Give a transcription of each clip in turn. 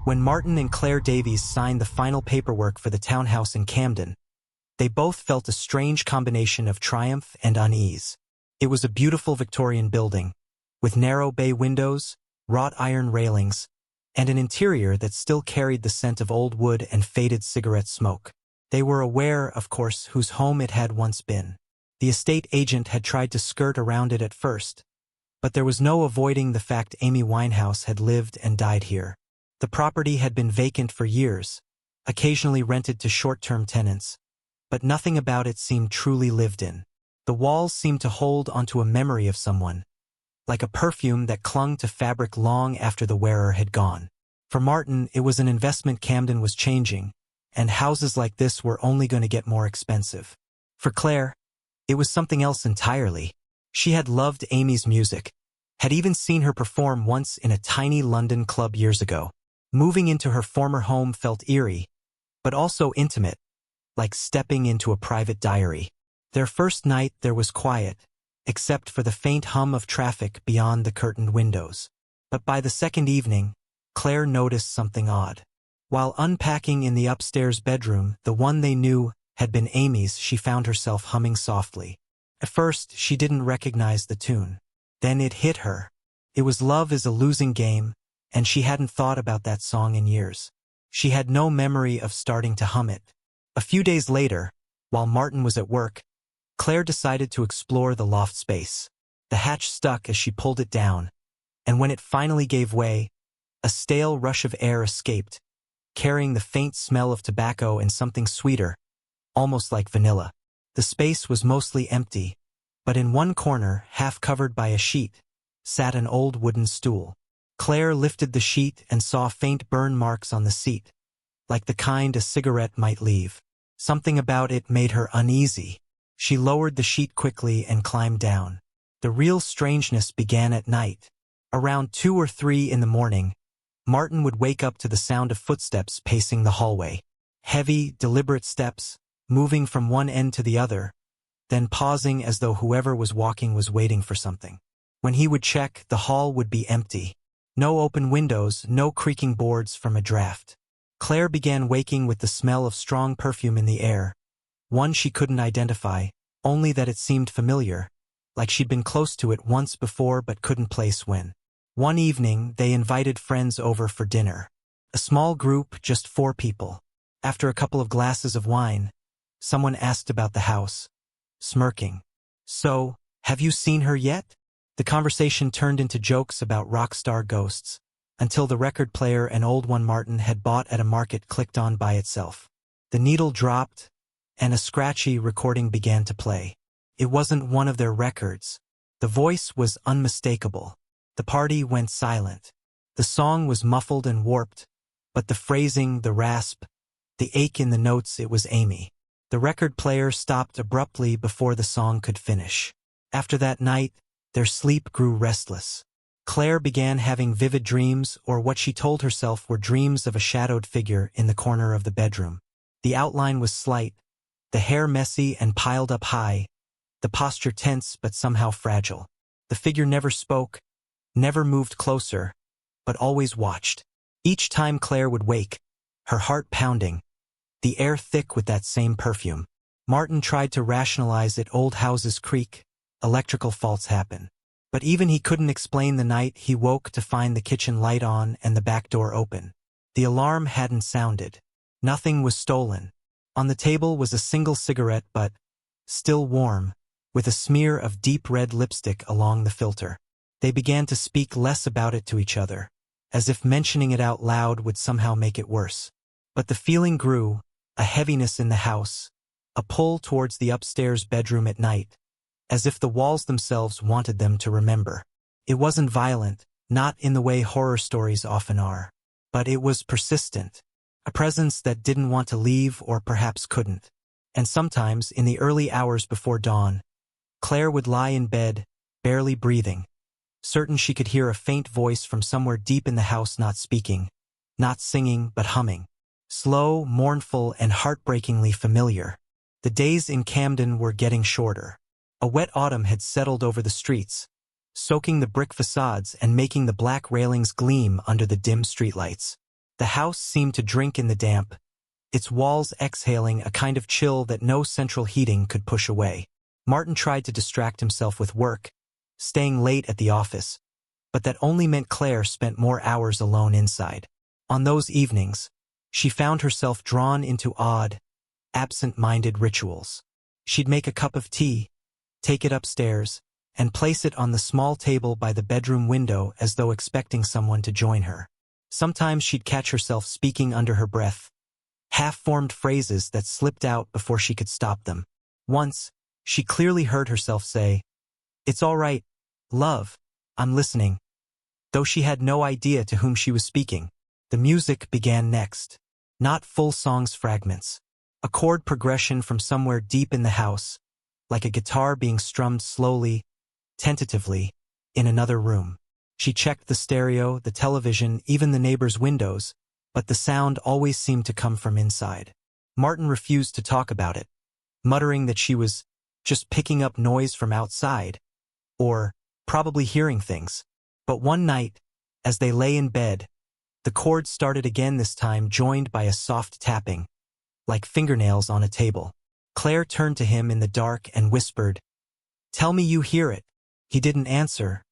When Martin and Claire Davies signed the final paperwork for the townhouse in Camden, they both felt a strange combination of triumph and unease. It was a beautiful Victorian building, with narrow bay windows, wrought-iron railings, and an interior that still carried the scent of old wood and faded cigarette smoke. They were aware, of course, whose home it had once been. The estate agent had tried to skirt around it at first, but there was no avoiding the fact Amy Winehouse had lived and died here. The property had been vacant for years, occasionally rented to short-term tenants, but nothing about it seemed truly lived in. The walls seemed to hold onto a memory of someone, like a perfume that clung to fabric long after the wearer had gone. For Martin, it was an investment. Camden was changing, and houses like this were only going to get more expensive. For Claire, it was something else entirely. She had loved Amy's music, had even seen her perform once in a tiny London club years ago. Moving into her former home felt eerie, but also intimate, like stepping into a private diary. Their first night there was quiet, except for the faint hum of traffic beyond the curtained windows. But by the second evening, Claire noticed something odd. While unpacking in the upstairs bedroom, the one they knew had been Amy's, she found herself humming softly. At first, she didn't recognize the tune. Then it hit her. It was Love Is a Losing Game, and she hadn't thought about that song in years. She had no memory of starting to hum it. A few days later, while Martin was at work, Claire decided to explore the loft space. The hatch stuck as she pulled it down, and when it finally gave way, a stale rush of air escaped, carrying the faint smell of tobacco and something sweeter, almost like vanilla. The space was mostly empty, but in one corner, half covered by a sheet, sat an old wooden stool. Claire lifted the sheet and saw faint burn marks on the seat, like the kind a cigarette might leave. Something about it made her uneasy. She lowered the sheet quickly and climbed down. The real strangeness began at night. Around 2 or 3 in the morning, Martin would wake up to the sound of footsteps pacing the hallway. Heavy, deliberate steps, moving from one end to the other, then pausing as though whoever was walking was waiting for something. When he would check, the hall would be empty. No open windows, no creaking boards from a draft. Claire began waking with the smell of strong perfume in the air, one she couldn't identify, only that it seemed familiar, like she'd been close to it once before but couldn't place when. One evening, they invited friends over for dinner. A small group, just 4 people. After a couple of glasses of wine, someone asked about the house, smirking. "So, have you seen her yet?" The conversation turned into jokes about rock star ghosts, until the record player, an old one Martin had bought at a market, clicked on by itself. The needle dropped, and a scratchy recording began to play. It wasn't one of their records. The voice was unmistakable. The party went silent. The song was muffled and warped, but the phrasing, the rasp, the ache in the notes, it was Amy. The record player stopped abruptly before the song could finish. After that night, their sleep grew restless. Claire began having vivid dreams, or what she told herself were dreams of a shadowed figure in the corner of the bedroom. The outline was slight, the hair messy and piled up high, the posture tense but somehow fragile. The figure never spoke, never moved closer, but always watched. Each time Claire would wake, her heart pounding, the air thick with that same perfume. Martin tried to rationalize it. Old houses creak, electrical faults happen. But even he couldn't explain the night he woke to find the kitchen light on and the back door open. The alarm hadn't sounded. Nothing was stolen. On the table was a single cigarette, but still warm, with a smear of deep red lipstick along the filter. They began to speak less about it to each other, as if mentioning it out loud would somehow make it worse. But the feeling grew, a heaviness in the house, a pull towards the upstairs bedroom at night, as if the walls themselves wanted them to remember. It wasn't violent, not in the way horror stories often are, but it was persistent, a presence that didn't want to leave or perhaps couldn't. And sometimes, in the early hours before dawn, Claire would lie in bed, barely breathing, certain she could hear a faint voice from somewhere deep in the house, not speaking, not singing but humming. Slow, mournful, and heartbreakingly familiar. The days in Camden were getting shorter. A wet autumn had settled over the streets, soaking the brick facades and making the black railings gleam under the dim streetlights. The house seemed to drink in the damp, its walls exhaling a kind of chill that no central heating could push away. Martin tried to distract himself with work, staying late at the office, but that only meant Claire spent more hours alone inside. On those evenings, she found herself drawn into odd, absent-minded rituals. She'd make a cup of tea, take it upstairs, and place it on the small table by the bedroom window as though expecting someone to join her. Sometimes she'd catch herself speaking under her breath, half-formed phrases that slipped out before she could stop them. Once, she clearly heard herself say, "It's all right, love, I'm listening." Though she had no idea to whom she was speaking, the music began next. Not full songs fragments. A chord progression from somewhere deep in the house, like a guitar being strummed slowly, tentatively, in another room. She checked the stereo, the television, even the neighbors' windows, but the sound always seemed to come from inside. Martin refused to talk about it, muttering that she was just picking up noise from outside, or probably hearing things. But one night, as they lay in bed, the chord started again, this time joined by a soft tapping, like fingernails on a table. Claire turned to him in the dark and whispered, "Tell me you hear it." He didn't answer,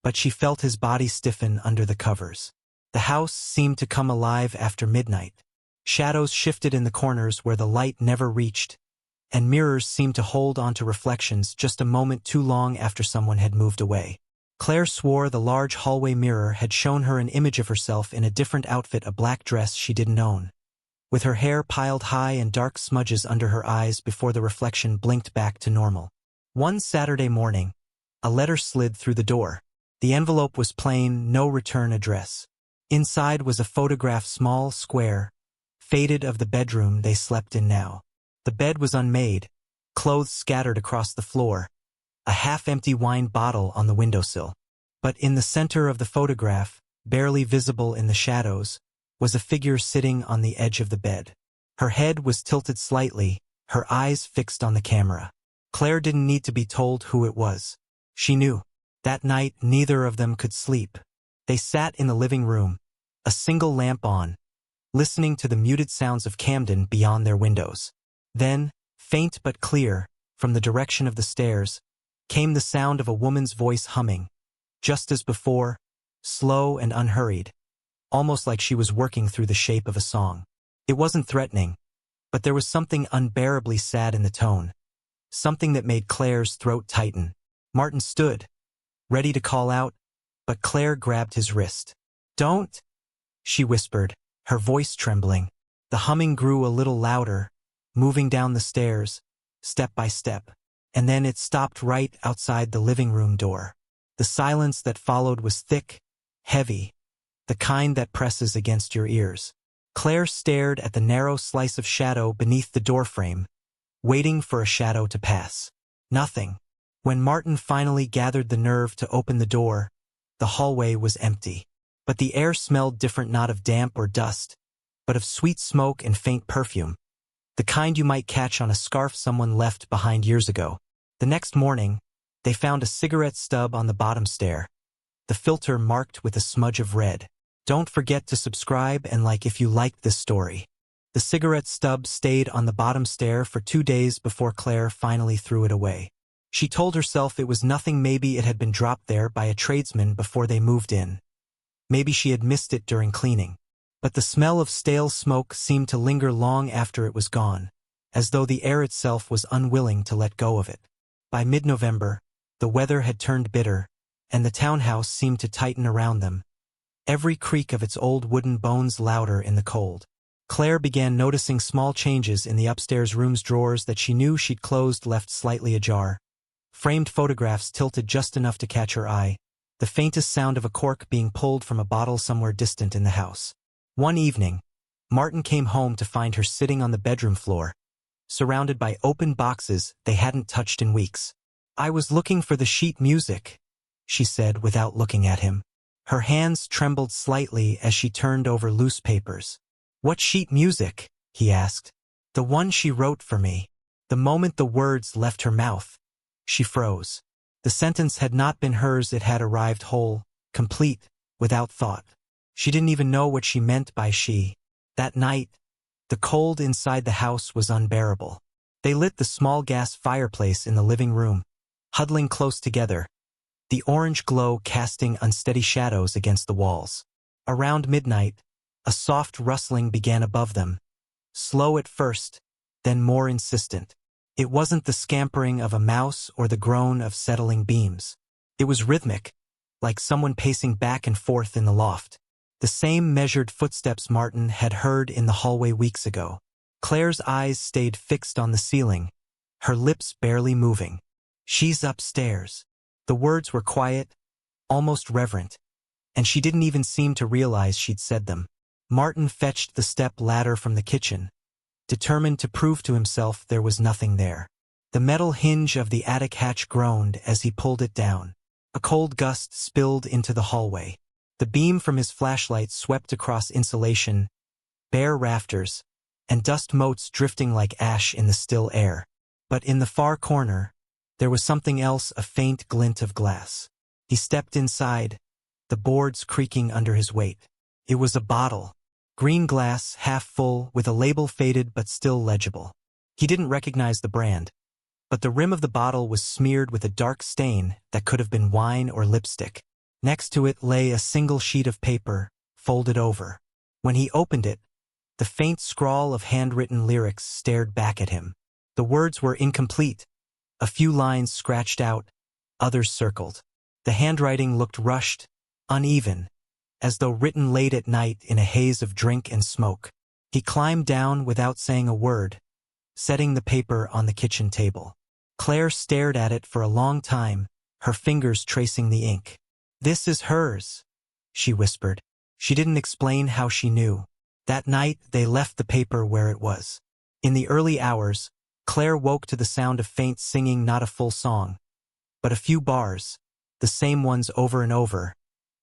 but she felt his body stiffen under the covers. The house seemed to come alive after midnight. Shadows shifted in the corners where the light never reached, and mirrors seemed to hold onto reflections just a moment too long after someone had moved away. Claire swore the large hallway mirror had shown her an image of herself in a different outfit, a black dress she didn't own, with her hair piled high and dark smudges under her eyes before the reflection blinked back to normal. One Saturday morning, a letter slid through the door. The envelope was plain, no return address. Inside was a photograph, small, square, faded, of the bedroom they slept in now. The bed was unmade, clothes scattered across the floor, a half-empty wine bottle on the windowsill. But in the center of the photograph, barely visible in the shadows, was a figure sitting on the edge of the bed. Her head was tilted slightly, her eyes fixed on the camera. Claire didn't need to be told who it was. She knew. That night, neither of them could sleep. They sat in the living room, a single lamp on, listening to the muted sounds of Camden beyond their windows. Then, faint but clear, from the direction of the stairs, came the sound of a woman's voice humming, just as before, slow and unhurried, almost like she was working through the shape of a song. It wasn't threatening, but there was something unbearably sad in the tone, something that made Claire's throat tighten. Martin stood, ready to call out, but Claire grabbed his wrist. "Don't," she whispered, her voice trembling. The humming grew a little louder, moving down the stairs, step by step, and then it stopped right outside the living room door. The silence that followed was thick, heavy, the kind that presses against your ears. Claire stared at the narrow slice of shadow beneath the doorframe, waiting for a shadow to pass. Nothing. When Martin finally gathered the nerve to open the door, the hallway was empty. But the air smelled different, not of damp or dust, but of sweet smoke and faint perfume, the kind you might catch on a scarf someone left behind years ago. The next morning, they found a cigarette stub on the bottom stair, the filter marked with a smudge of red. "Don't forget to subscribe and like if you liked this story." The cigarette stub stayed on the bottom stair for 2 days before Claire finally threw it away. She told herself it was nothing. Maybe it had been dropped there by a tradesman before they moved in. Maybe she had missed it during cleaning. But the smell of stale smoke seemed to linger long after it was gone, as though the air itself was unwilling to let go of it. By mid-November, the weather had turned bitter, and the townhouse seemed to tighten around them, every creak of its old wooden bones louder in the cold. Claire began noticing small changes in the upstairs room's drawers that she knew she'd closed, left slightly ajar. Framed photographs tilted just enough to catch her eye, the faintest sound of a cork being pulled from a bottle somewhere distant in the house. One evening, Martin came home to find her sitting on the bedroom floor, surrounded by open boxes they hadn't touched in weeks. "I was looking for the sheet music," she said without looking at him. Her hands trembled slightly as she turned over loose papers. "What sheet music?" he asked. "The one she wrote for me." The moment the words left her mouth, she froze. The sentence had not been hers. It had arrived whole, complete, without thought. She didn't even know what she meant by she. That night, the cold inside the house was unbearable. They lit the small gas fireplace in the living room, huddling close together, the orange glow casting unsteady shadows against the walls. Around midnight, a soft rustling began above them, slow at first, then more insistent. It wasn't the scampering of a mouse or the groan of settling beams. It was rhythmic, like someone pacing back and forth in the loft. The same measured footsteps Martin had heard in the hallway weeks ago. Claire's eyes stayed fixed on the ceiling, her lips barely moving. "She's upstairs." The words were quiet, almost reverent, and she didn't even seem to realize she'd said them. Martin fetched the step ladder from the kitchen, determined to prove to himself there was nothing there. The metal hinge of the attic hatch groaned as he pulled it down. A cold gust spilled into the hallway. The beam from his flashlight swept across insulation, bare rafters, and dust motes drifting like ash in the still air. But in the far corner, there was something else, a faint glint of glass. He stepped inside, the boards creaking under his weight. It was a bottle. Green glass, half full, with a label faded but still legible. He didn't recognize the brand, but the rim of the bottle was smeared with a dark stain that could have been wine or lipstick. Next to it lay a single sheet of paper, folded over. When he opened it, the faint scrawl of handwritten lyrics stared back at him. The words were incomplete, a few lines scratched out, others circled. The handwriting looked rushed, uneven, as though written late at night in a haze of drink and smoke. He climbed down without saying a word, setting the paper on the kitchen table. Claire stared at it for a long time, her fingers tracing the ink. "This is hers," she whispered. She didn't explain how she knew. That night, they left the paper where it was. In the early hours, Claire woke to the sound of faint singing, not a full song, but a few bars, the same ones over and over,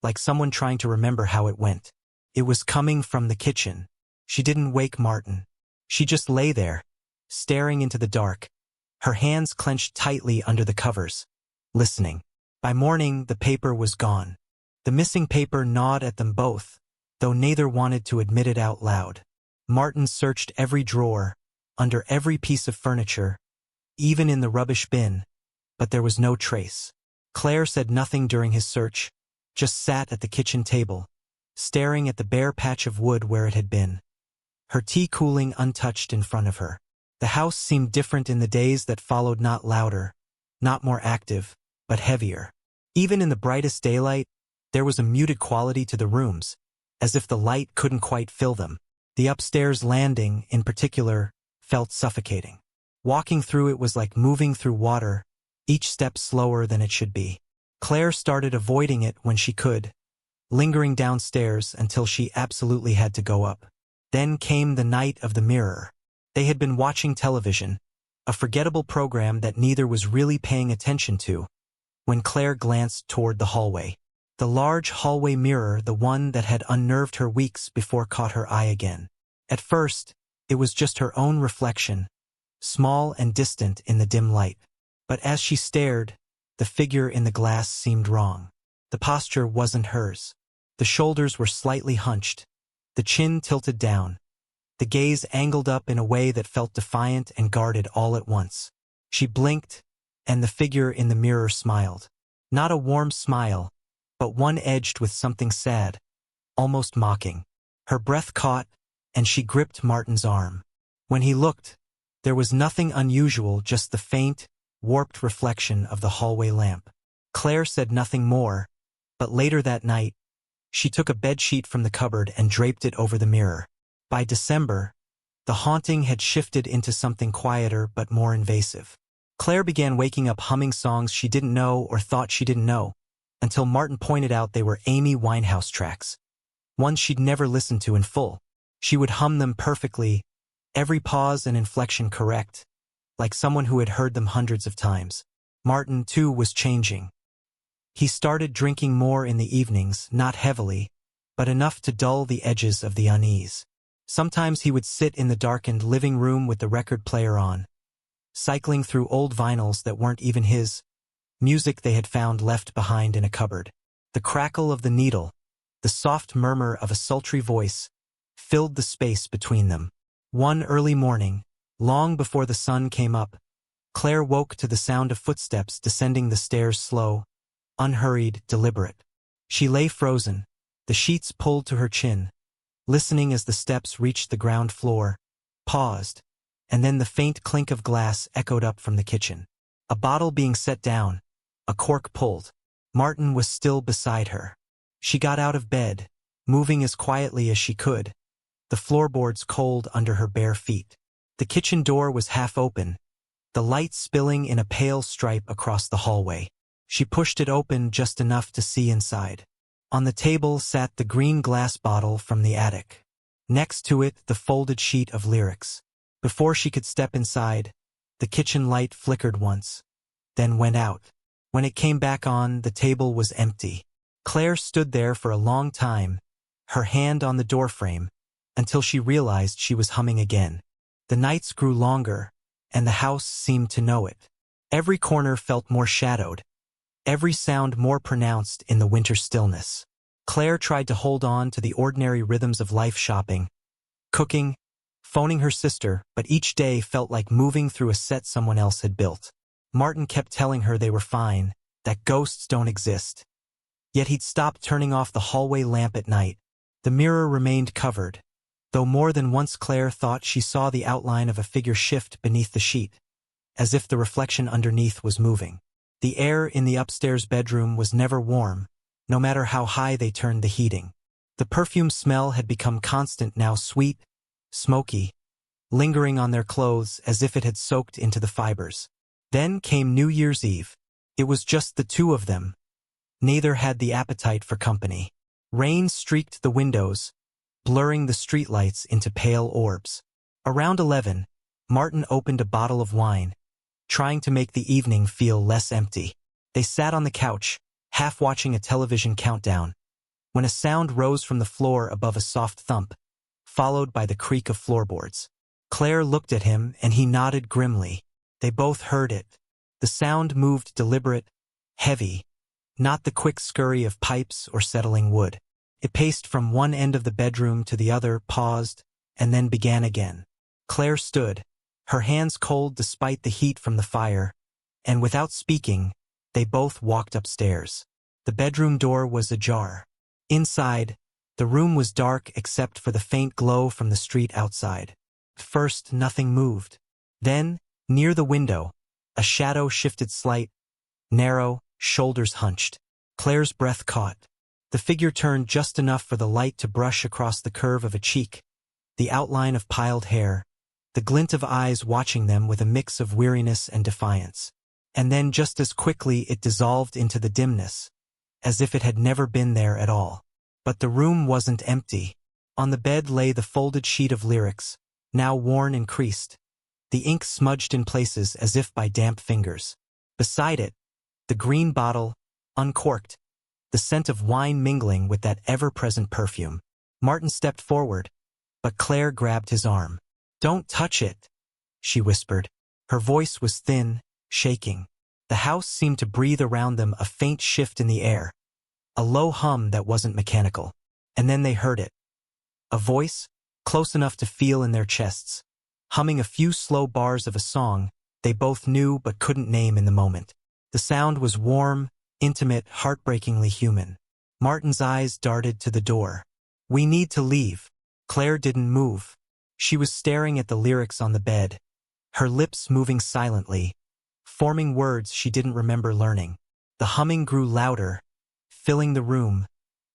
like someone trying to remember how it went. It was coming from the kitchen. She didn't wake Martin. She just lay there, staring into the dark, her hands clenched tightly under the covers, listening. By morning, the paper was gone. The missing paper gnawed at them both, though neither wanted to admit it out loud. Martin searched every drawer, under every piece of furniture, even in the rubbish bin, but there was no trace. Claire said nothing during his search, just sat at the kitchen table, staring at the bare patch of wood where it had been, her tea cooling untouched in front of her. The house seemed different in the days that followed, not louder, not more active, but heavier. Even in the brightest daylight, there was a muted quality to the rooms, as if the light couldn't quite fill them. The upstairs landing, in particular, felt suffocating. Walking through it was like moving through water, each step slower than it should be. Claire started avoiding it when she could, lingering downstairs until she absolutely had to go up. Then came the night of the mirror. They had been watching television, a forgettable program that neither was really paying attention to, when Claire glanced toward the hallway. The large hallway mirror, the one that had unnerved her weeks before, caught her eye again. At first, it was just her own reflection, small and distant in the dim light. But as she stared, the figure in the glass seemed wrong. The posture wasn't hers. The shoulders were slightly hunched, the chin tilted down, the gaze angled up in a way that felt defiant and guarded all at once. She blinked, and the figure in the mirror smiled. Not a warm smile, but one edged with something sad, almost mocking. Her breath caught, and she gripped Martin's arm. When he looked, there was nothing unusual, just the faint, warped reflection of the hallway lamp. Claire said nothing more, but later that night, she took a bedsheet from the cupboard and draped it over the mirror. By December, the haunting had shifted into something quieter but more invasive. Claire began waking up humming songs she didn't know or thought she didn't know, until Martin pointed out they were Amy Winehouse tracks, ones she'd never listened to in full. She would hum them perfectly, every pause and inflection correct, like someone who had heard them hundreds of times. Martin, too, was changing. He started drinking more in the evenings, not heavily, but enough to dull the edges of the unease. Sometimes he would sit in the darkened living room with the record player on, cycling through old vinyls that weren't even his, music they had found left behind in a cupboard. The crackle of the needle, The soft murmur of a sultry voice filled the space between them. One early morning, long before the sun came up, Claire woke to the sound of footsteps descending the stairs, slow, unhurried, deliberate. She lay frozen, the sheets pulled to her chin, listening as the steps reached the ground floor, paused, and then the faint clink of glass echoed up from the kitchen. A bottle being set down, a cork pulled. Martin was still beside her. She got out of bed, moving as quietly as she could, the floorboards cold under her bare feet. The kitchen door was half open, the light spilling in a pale stripe across the hallway. She pushed it open just enough to see inside. On the table sat the green glass bottle from the attic. Next to it, the folded sheet of lyrics. Before she could step inside, the kitchen light flickered once, then went out. When it came back on, the table was empty. Claire stood there for a long time, her hand on the doorframe, until she realized she was humming again. The nights grew longer, and the house seemed to know it. Every corner felt more shadowed, every sound more pronounced in the winter stillness. Claire tried to hold on to the ordinary rhythms of life, shopping, cooking, phoning her sister, but each day felt like moving through a set someone else had built. Martin kept telling her they were fine, that ghosts don't exist. Yet he'd stopped turning off the hallway lamp at night. The mirror remained covered, though more than once Claire thought she saw the outline of a figure shift beneath the sheet, as if the reflection underneath was moving. The air in the upstairs bedroom was never warm, no matter how high they turned the heating. The perfume smell had become constant now, sweet, smoky, lingering on their clothes as if it had soaked into the fibers. Then came New Year's Eve. It was just the two of them. Neither had the appetite for company. Rain streaked the windows, blurring the streetlights into pale orbs. Around 11, Martin opened a bottle of wine, trying to make the evening feel less empty. They sat on the couch, half watching a television countdown, when a sound rose from the floor above, a soft thump, followed by the creak of floorboards. Claire looked at him and he nodded grimly. They both heard it. The sound moved deliberate, heavy, not the quick scurry of pipes or settling wood. It paced from one end of the bedroom to the other, paused, and then began again. Claire stood, her hands cold despite the heat from the fire, and without speaking, they both walked upstairs. The bedroom door was ajar. Inside, the room was dark except for the faint glow from the street outside. At first, nothing moved. Then, near the window, a shadow shifted, slight, narrow, shoulders hunched. Claire's breath caught. The figure turned just enough for the light to brush across the curve of a cheek, the outline of piled hair, the glint of eyes watching them with a mix of weariness and defiance. And then just as quickly it dissolved into the dimness, as if it had never been there at all. But the room wasn't empty. On the bed lay the folded sheet of lyrics, now worn and creased, the ink smudged in places as if by damp fingers. Beside it, the green bottle, uncorked, the scent of wine mingling with that ever-present perfume. Martin stepped forward, but Claire grabbed his arm. "Don't touch it," she whispered. Her voice was thin, shaking. The house seemed to breathe around them, a faint shift in the air, a low hum that wasn't mechanical. And then they heard it. A voice, close enough to feel in their chests, humming a few slow bars of a song they both knew but couldn't name in the moment. The sound was warm, intimate, heartbreakingly human. Martin's eyes darted to the door. "We need to leave." Claire didn't move. She was staring at the lyrics on the bed, her lips moving silently, forming words she didn't remember learning. The humming grew louder, filling the room,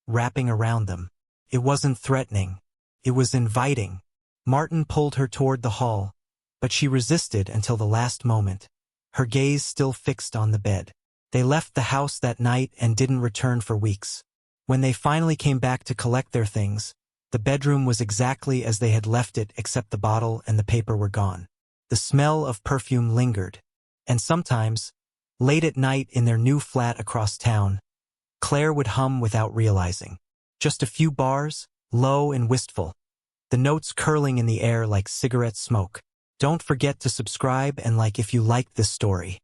wrapping around them. It wasn't threatening. It was inviting. Martin pulled her toward the hall, but she resisted until the last moment, her gaze still fixed on the bed. They left the house that night and didn't return for weeks. When they finally came back to collect their things, the bedroom was exactly as they had left it, except the bottle and the paper were gone. The smell of perfume lingered, and sometimes, late at night in their new flat across town, Claire would hum without realizing. Just a few bars, low and wistful, the notes curling in the air like cigarette smoke. Don't forget to subscribe and like if you liked this story.